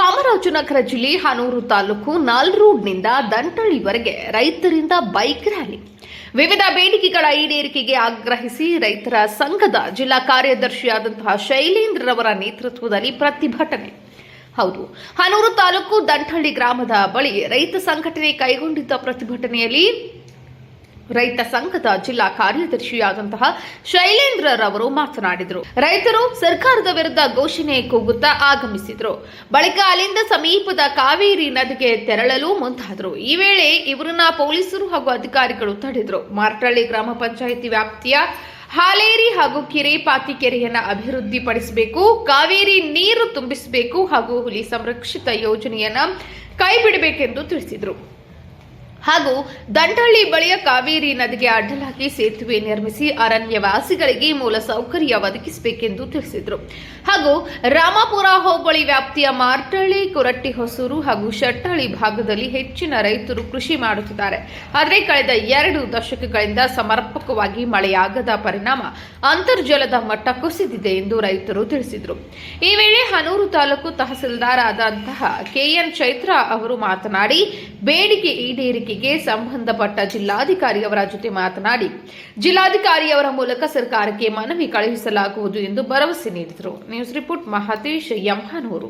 ಚಾಮರಾಜನಗರ ಜಿಲ್ಲೆ ಹನೂರು ತಾಲೂಕು ನಾಲ್ರೋಡ್ನಿಂದ ದಂಟಳಿವರೆಗೆ ರೈತರಿಂದ bike rally. ವಿವಿಧ ಬೇಡಿಕೆಗಳ ಈಡೇರಿಕೆಗೆ ಆಗ್ರಹಿಸಿ ರೈತರ ಸಂಘದ ಜಿಲ್ಲಾ ಕಾರ್ಯದರ್ಶಿಯಾದಂತಹ ಶೈಲೇಂದ್ರರವರ ನೇತೃತ್ವದಲ್ಲಿ ಪ್ರತಿಭಟನೆ. ಹೌದು, ಹನೂರು ತಾಲೂಕು ದಂಟಳ್ಳಿ ಗ್ರಾಮದ ಬಳಿ ರೈತ ಸಂಘಟನೆ ಕೈಗೊಂಡಿದ್ದ ಪ್ರತಿಭಟನೆಯಲ್ಲಿ ರೈತ ಸಂಘದ ಜಿಲ್ಲಾ ಕಾರ್ಯದರ್ಶಿಯಾದಂತಹ ಶೈಲೇಂದ್ರರವರು ಮಾತನಾಡಿದರು. ರೈತರು ಸರ್ಕಾರದ ವಿರುದ್ಧ ಘೋಷಣೆ ಕೂಗುತ್ತಾ ಆಗಮಿಸಿದರು. ಬಳಿಕ ಅಲ್ಲಿಂದ ಸಮೀಪದ ಕಾವೇರಿ ನದಿಗೆ ತೆರಳಲು ಮುಂದಾದರು. ಈ ವೇಳೆ ಇವರನ್ನ ಪೊಲೀಸರು ಹಾಗೂ ಅಧಿಕಾರಿಗಳು ತಡೆದರು. ಮಾರ್ಟಳ್ಳಿ ಗ್ರಾಮ ಪಂಚಾಯಿತಿ ವ್ಯಾಪ್ತಿಯ ಹಾಲೇರಿ ಹಾಗೂ ಕಿರೇಪಾತಿ ಕೆರೆಯನ್ನು ಅಭಿವೃದ್ಧಿಪಡಿಸಬೇಕು, ಕಾವೇರಿ ನೀರು ತುಂಬಿಸಬೇಕು ಹಾಗೂ ಹುಲಿ ಸಂರಕ್ಷಿತ ಯೋಜನೆಯನ್ನ ಕೈಬಿಡಬೇಕೆಂದು ತಿಳಿಸಿದರು. ಹಾಗೂ ದಂಟಳ್ಳಿ ಬಳಿಯ ಕಾವೇರಿ ನದಿಗೆ ಅಡ್ಡಲಾಗಿ ಸೇತುವೆ ನಿರ್ಮಿಸಿ ಅರಣ್ಯವಾಸಿಗಳಿಗೆ ಮೂಲ ಸೌಕರ್ಯ ಒದಗಿಸಬೇಕೆಂದು ತಿಳಿಸಿದರು. ಹಾಗೂ ರಾಮಪುರ ಹೋಬಳಿ ವ್ಯಾಪ್ತಿಯ ಮಾರ್ಟಳ್ಳಿ, ಕೊರಟ್ಟಿ ಹೊಸೂರು ಹಾಗೂ ಶೆಟ್ಟಳ್ಳಿ ಭಾಗದಲ್ಲಿ ಹೆಚ್ಚಿನ ರೈತರು ಕೃಷಿ ಮಾಡುತ್ತಿದ್ದಾರೆ. ಆದರೆ ಕಳೆದ 2 ದಶಕಗಳಿಂದ ಸಮರ್ಪಕವಾಗಿ ಮಳೆಯಾಗದ ಪರಿಣಾಮ ಅಂತರ್ಜಲದ ಮಟ್ಟ ಕುಸಿದಿದೆ ಎಂದು ರೈತರು ತಿಳಿಸಿದರು. ಈ ವೇಳೆ ಹನೂರು ತಾಲೂಕು ತಹಸೀಲ್ದಾರ್ ಆದಂತಹ ಕೆಎನ್ ಚೈತ್ರ ಅವರು ಮಾತನಾಡಿ, ಬೇಡಿಕೆ ಈಡೇರಿಕೆ ಸಂಬಂಧಪಟ್ಟ ಜಿಲ್ಲಾಧಿಕಾರಿಯವರ ಜೊತೆ ಮಾತನಾಡಿ ಜಿಲ್ಲಾಧಿಕಾರಿಯವರ ಮೂಲಕ ಸರ್ಕಾರಕ್ಕೆ ಮನವಿ ಕಳುಹಿಸಲಾಗುವುದು ಎಂದು ಭರವಸೆ ನೀಡಿದರು. News report Mahatesh M, Hanur.